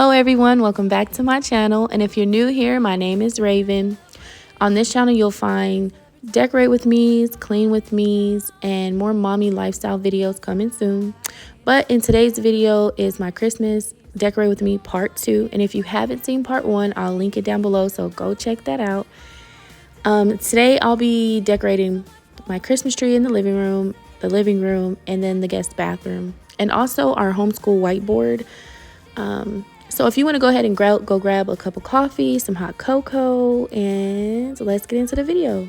Hello everyone, welcome back to my channel, and if you're new here, my name is Raven. On this channel you'll find decorate with me's, clean with me's, and more mommy lifestyle videos coming soon. But in today's video is my Christmas decorate with me part 2, and if you haven't seen part 1, I'll link it down below, so go check that out. Today I'll be decorating my Christmas tree in the living room, and then the guest bathroom, and also our homeschool whiteboard. So if you want to go ahead and go grab a cup of coffee, some hot cocoa, and let's get into the video.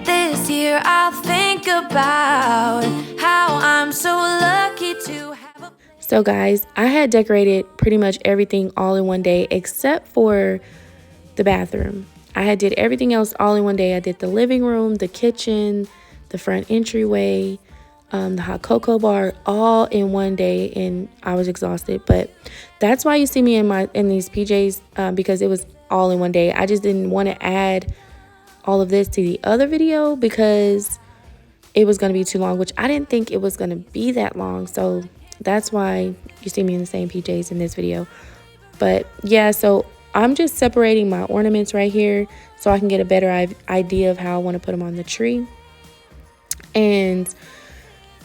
This year I'll think about how I'm so lucky to have. So guys, I had decorated pretty much everything all in one day except for the bathroom. I had did everything else all in one day. I did the living room, the kitchen, the front entryway, the hot cocoa bar, all in one day, and I was exhausted. But that's why you see me in these PJs, because it was all in one day. I just didn't want to add all of this to the other video because it was going to be too long, which I didn't think it was going to be that long. So that's why you see me in the same PJs in this video. But yeah, so I'm just separating my ornaments right here so I can get a better idea of how I want to put them on the tree. And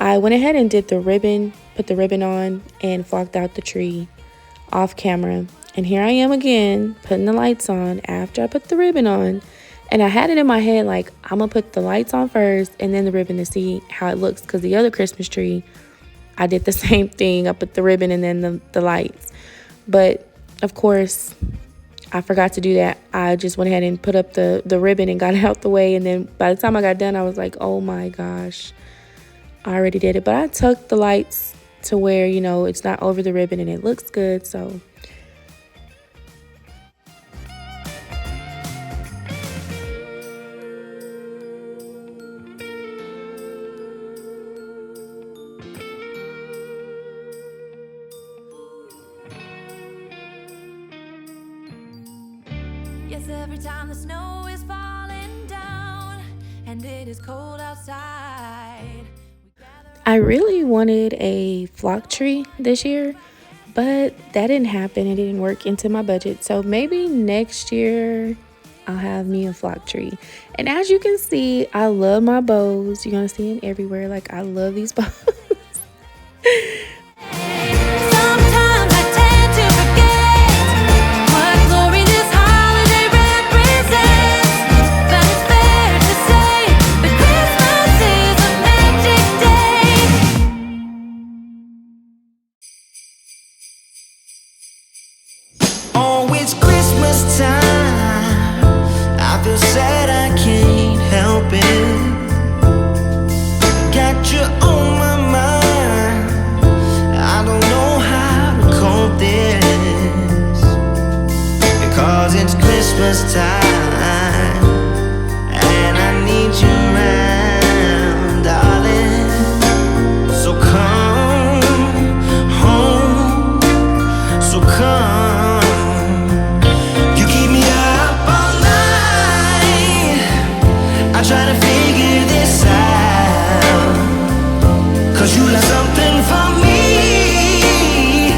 I went ahead and did the ribbon, put the ribbon on, and flocked out the tree off camera. And here I am again, putting the lights on after I put the ribbon on. And I had it in my head like, I'm going to put the lights on first and then the ribbon to see how it looks. Because the other Christmas tree, I did the same thing. I put the ribbon and then the lights. But, of course, I forgot to do that. I just went ahead and put up the ribbon and got it out the way. And then by the time I got done, I was like, oh my gosh, I already did it. But I tucked the lights to where, you know, it's not over the ribbon and it looks good. So yes, every time the snow is falling down and it is cold outside. I really wanted a flock tree this year, but that didn't happen. It didn't work into my budget. So maybe next year I'll have me a flock tree. And as you can see, I love my bows. You're going to see them everywhere. Like, I love these bows. Christmas time, and I need you around, darling. So come home, so come. You keep me up all night, I try to figure this out, 'cause you left something for me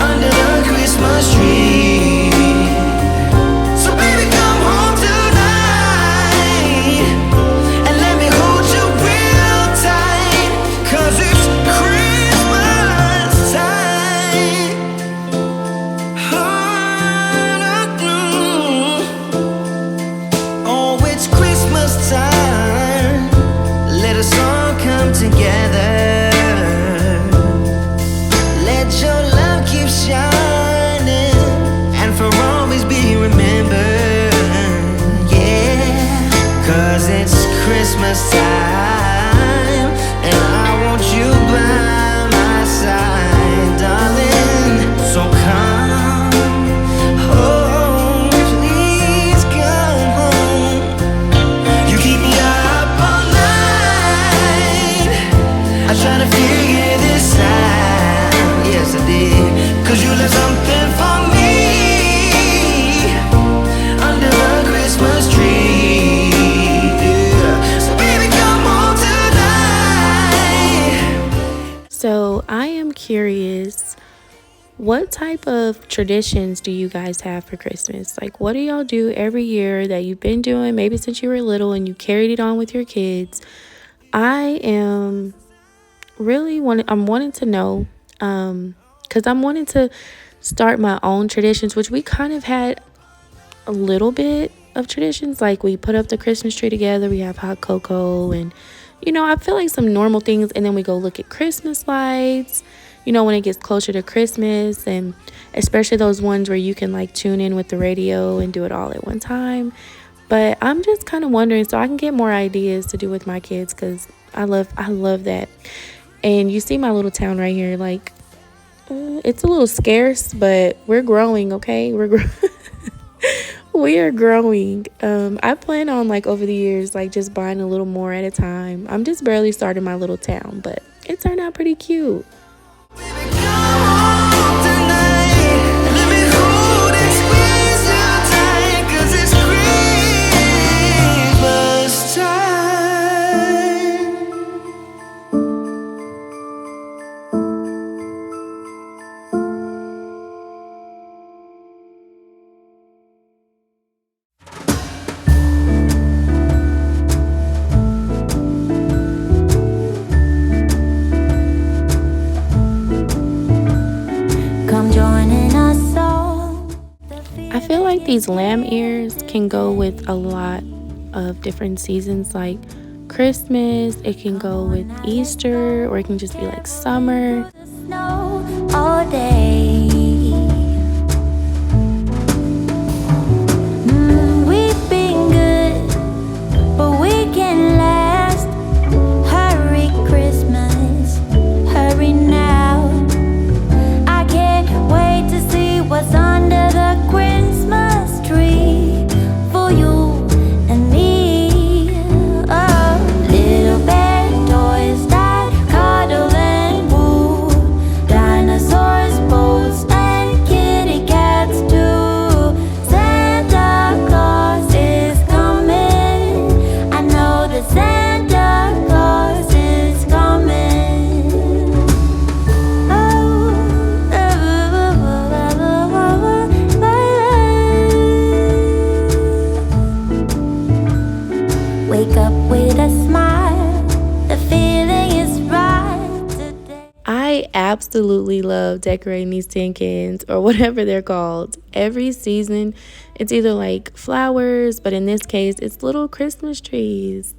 under the Christmas tree. So baby, type of traditions do you guys have for Christmas? Like, what do y'all do every year that you've been doing maybe since you were little and you carried it on with your kids? I am I'm wanting to know, because I'm wanting to start my own traditions, which we kind of had a little bit of traditions. Like, we put up the Christmas tree together, we have hot cocoa, and I feel like some normal things. And then we go look at Christmas lights, when it gets closer to Christmas, and especially those ones where you can like tune in with the radio and do it all at one time. But I'm just kind of wondering, so I can get more ideas to do with my kids, because I love that. And you see my little town right here, like, it's a little scarce, but we're growing, okay? We are growing. I plan on, like, over the years, like, just buying a little more at a time. I'm just barely starting my little town, but it turned out pretty cute. I feel like these lamb ears can go with a lot of different seasons, like Christmas. It can go with Easter, or it can just be like summer. All day. We've been good, but we can last. Hurry Christmas, hurry now. I can't wait to see what's under the Christmas tree for you and me. Oh, little bear toys that cuddle and woo, dinosaurs, boats, and kitty cats too. Santa Claus is coming. I know that Santa Claus is coming. Wake up with a smile, the feeling is right today. I absolutely love decorating these tin cans, or whatever they're called. Every season, it's either like flowers, but in this case, it's little Christmas trees.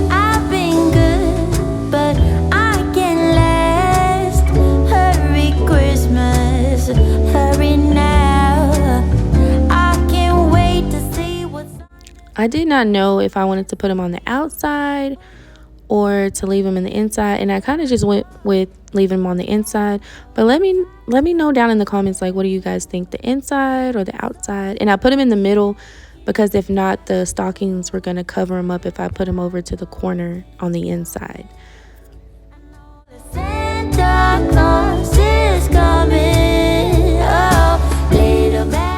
I've been good, but I can last. Hurry Christmas, hurry now. I did not know if I wanted to put them on the outside or to leave them in the inside, and I kind of just went with leaving them on the inside. But let me know down in the comments, like, what do you guys think, the inside or the outside? And I put them in the middle because if not, the stockings were going to cover them up if I put them over to the corner on the inside. Santa Claus is coming, oh, little bad.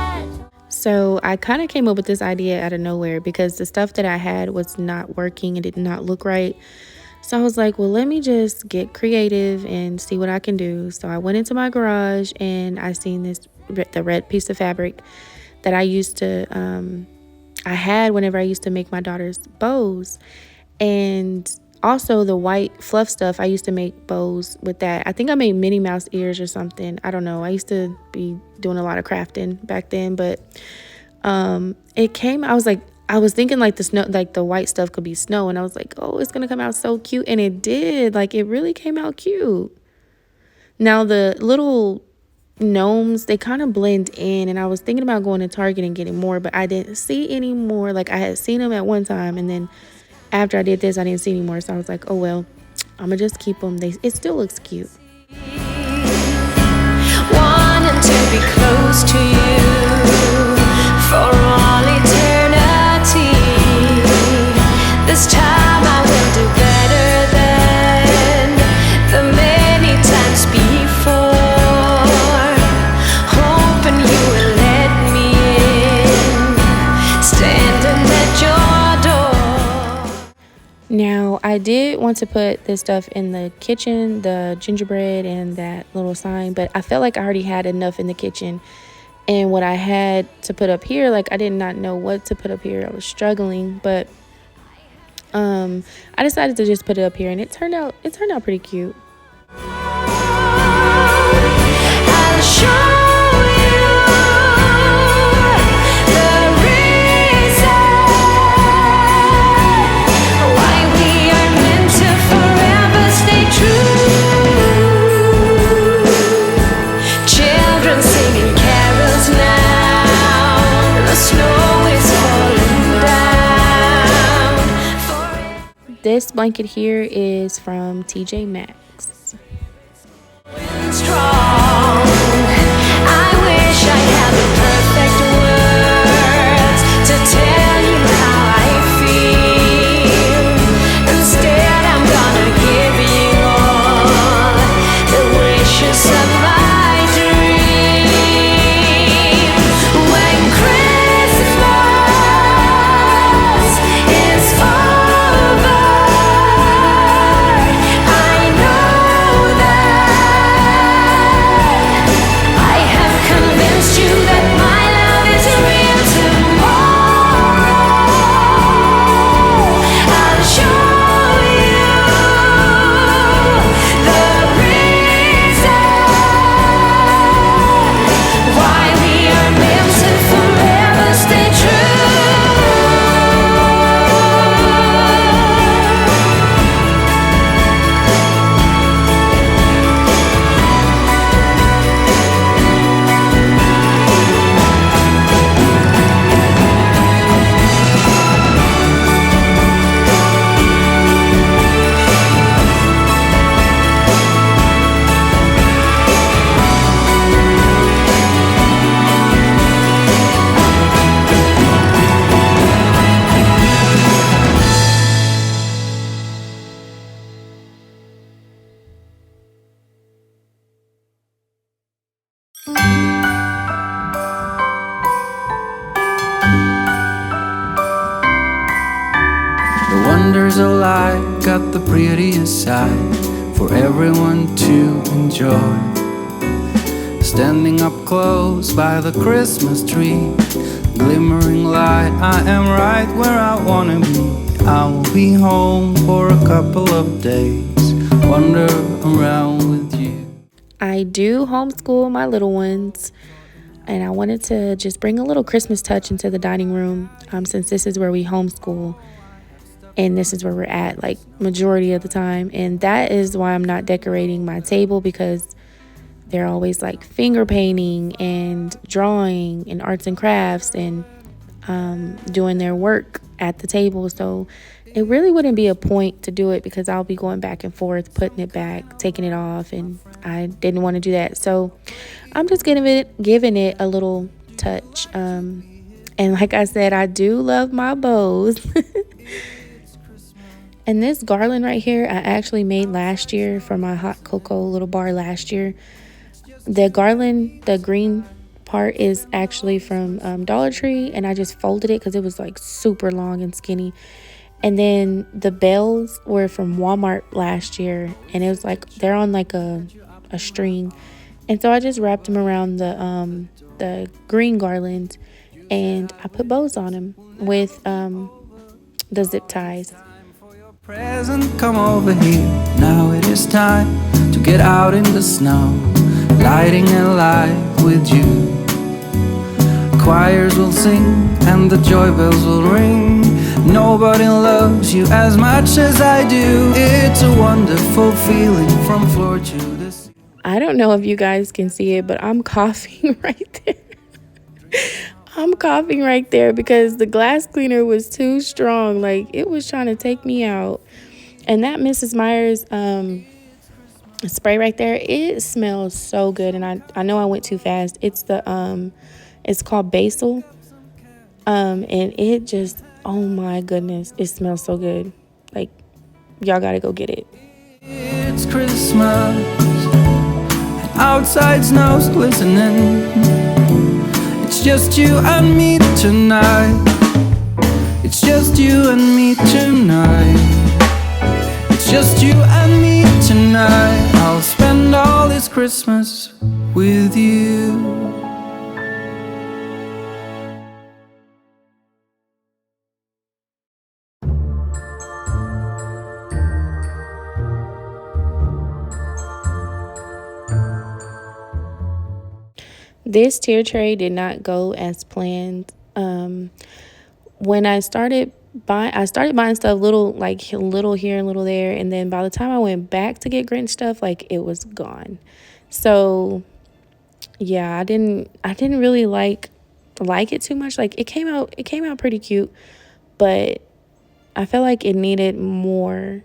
So I kind of came up with this idea out of nowhere because the stuff that I had was not working. It did not look right. So I was like, well, let me just get creative and see what I can do. So I went into my garage and I seen the red piece of fabric that I used to, I had whenever I used to make my daughter's bows. And also the white fluff stuff, I used to make bows with that. I think I made Minnie Mouse ears or something. I don't know. I used to be doing a lot of crafting back then, but it came, I was thinking like the snow, like the white stuff could be snow. And I was like, oh, it's going to come out so cute. And it did. Like, it really came out cute. Now the little gnomes, they kind of blend in, and I was thinking about going to Target and getting more, but I didn't see any more. Like, I had seen them at one time, and then after I did this, I didn't see any more. So I was like, oh well, I'm gonna just keep them. It still looks cute. Wanting to be close to you for all eternity. This time I will do better than the many times before. Hoping you will let me in, standing at your door. Now, I did want to put this stuff in the kitchen, the gingerbread and that little sign, but I felt like I already had enough in the kitchen. And what I had to put up here, like I did not know what to put up here. I was struggling, but I decided to just put it up here, and it turned out pretty cute. I'll show This blanket here is from TJ Maxx. Strong. I wish I had the perfect words to tell you how I feel. Instead, I'm gonna give you all the wishes of my dreams. When Christmas is over, wonders of life got the prettiest side for everyone to enjoy. Standing up close by the Christmas tree, glimmering light, I am right where I wanna be. I will be home for a couple of days, wander around with you. I do homeschool my little ones, and I wanted to just bring a little Christmas touch into the dining room, since this is where we homeschool. And this is where we're at, like, majority of the time. And that is why I'm not decorating my table, because they're always like finger painting and drawing and arts and crafts and doing their work at the table. So it really wouldn't be a point to do it, because I'll be going back and forth, putting it back, taking it off, and I didn't want to do that. So I'm just giving it a little touch. And like I said, I do love my bows. And this garland right here, I actually made last year for my hot cocoa little bar last year. The garland, the green part, is actually from Dollar Tree, and I just folded it because it was like super long and skinny. And then the bells were from Walmart last year, and it was like they're on like a string. And so I just wrapped them around the green garland, and I put bows on them with the zip ties. Present, come over here. Now it is time to get out in the snow, lighting a light with you. Choirs will sing and the joy bells will ring. Nobody loves you as much as I do. It's a wonderful feeling from floor to the sea. I don't know if you guys can see it, but I'm coughing right there. I'm coughing right there because the glass cleaner was too strong. Like, it was trying to take me out. And that Mrs. Meyer's spray right there, it smells so good. And I know I went too fast. It's it's called Basil. And it just, oh my goodness, it smells so good. Like, y'all gotta go get it. It's Christmas, outside snow's glistening. It's just you and me tonight. It's just you and me tonight. just you and me tonight. I'll spend all this Christmas with you. This tier tray did not go as planned. When I started buying stuff little here and little there, and then by the time I went back to get Grinch stuff, like, it was gone. So yeah, I didn't really like it too much. Like, it came out pretty cute, but I felt like it needed more.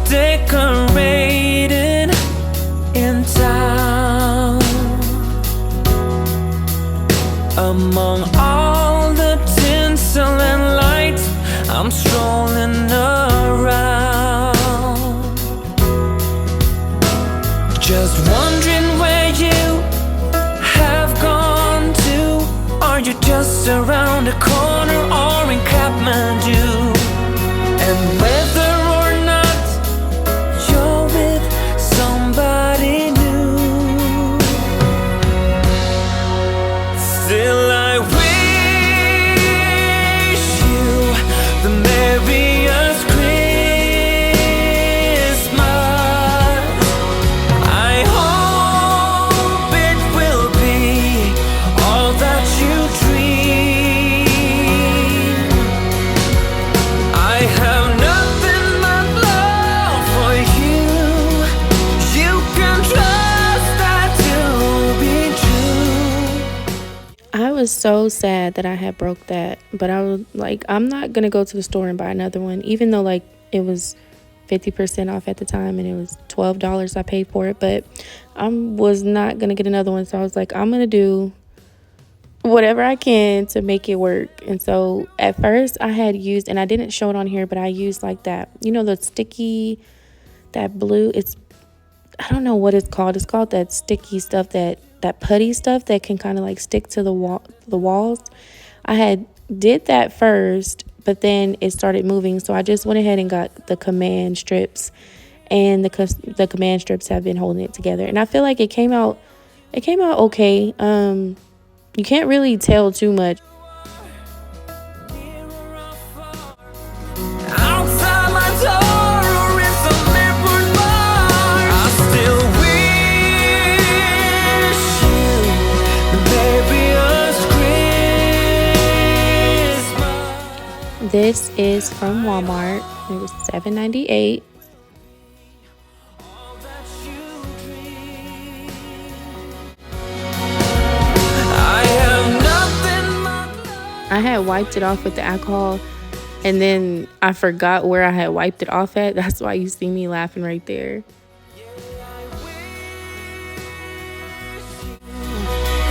Decorated in town, among all the tinsel and lights, I'm strolling around, just wondering where you have gone to. Are you just around the corner or in Kathmandu? And whether or not you're with somebody new, still I wish you the merriest Christmas. I hope it will be all that you dream. I have nothing but love for you. You can trust that to be true. I was so sad that I had broke that, but I was like, I'm not gonna go to the store and buy another one, even though, like, it was 50% off at the time and it was $12 I paid for it. But I was not gonna get another one, so I was like, I'm gonna do whatever I can to make it work. And so at first I had used, and I didn't show it on here, but I used like that, the sticky, that blue, I don't know what it's called. It's called that sticky stuff, that putty stuff that can kind of like stick to the walls. I had did that first, but then it started moving, so I just went ahead and got the command strips, and the command strips have been holding it together, and I feel like it came out okay. You can't really tell too much. Outside my door or in some airport bar, I still wish you the merriest Christmas. This is from Walmart. It was $7.98. All that you dream. I have nothing but love. I had wiped it off with the alcohol, and then I forgot where I had wiped it off at. That's why you see me laughing right there.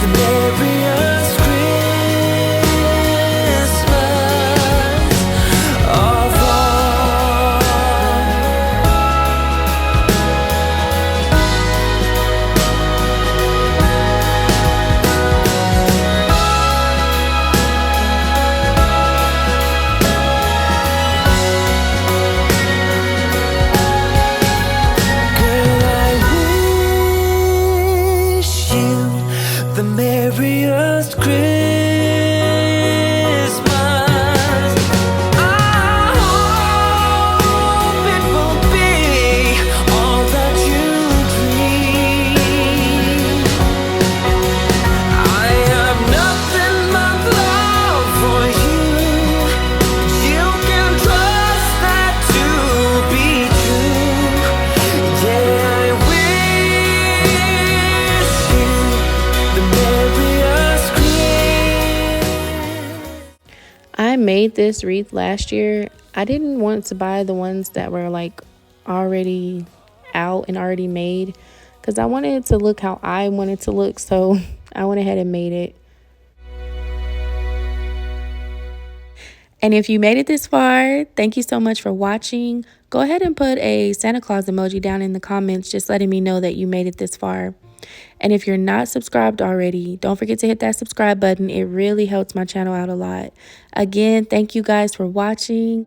The merriest Christmas of all. the merriest Christmas. I hope it will be all that you dream. I have nothing but love for you. You can trust that to be true. Yeah, I wish you the merriest Christmas. I made this wreath last year. I didn't want to buy the ones that were like already out and already made because I wanted it to look how I wanted it to look, so I went ahead and made it. And if you made it this far, thank you so much for watching. Go ahead and put a Santa Claus emoji down in the comments, just letting me know that you made it this far. And if you're not subscribed already, don't forget to hit that subscribe button. It really helps my channel out a lot. Again, thank you guys for watching.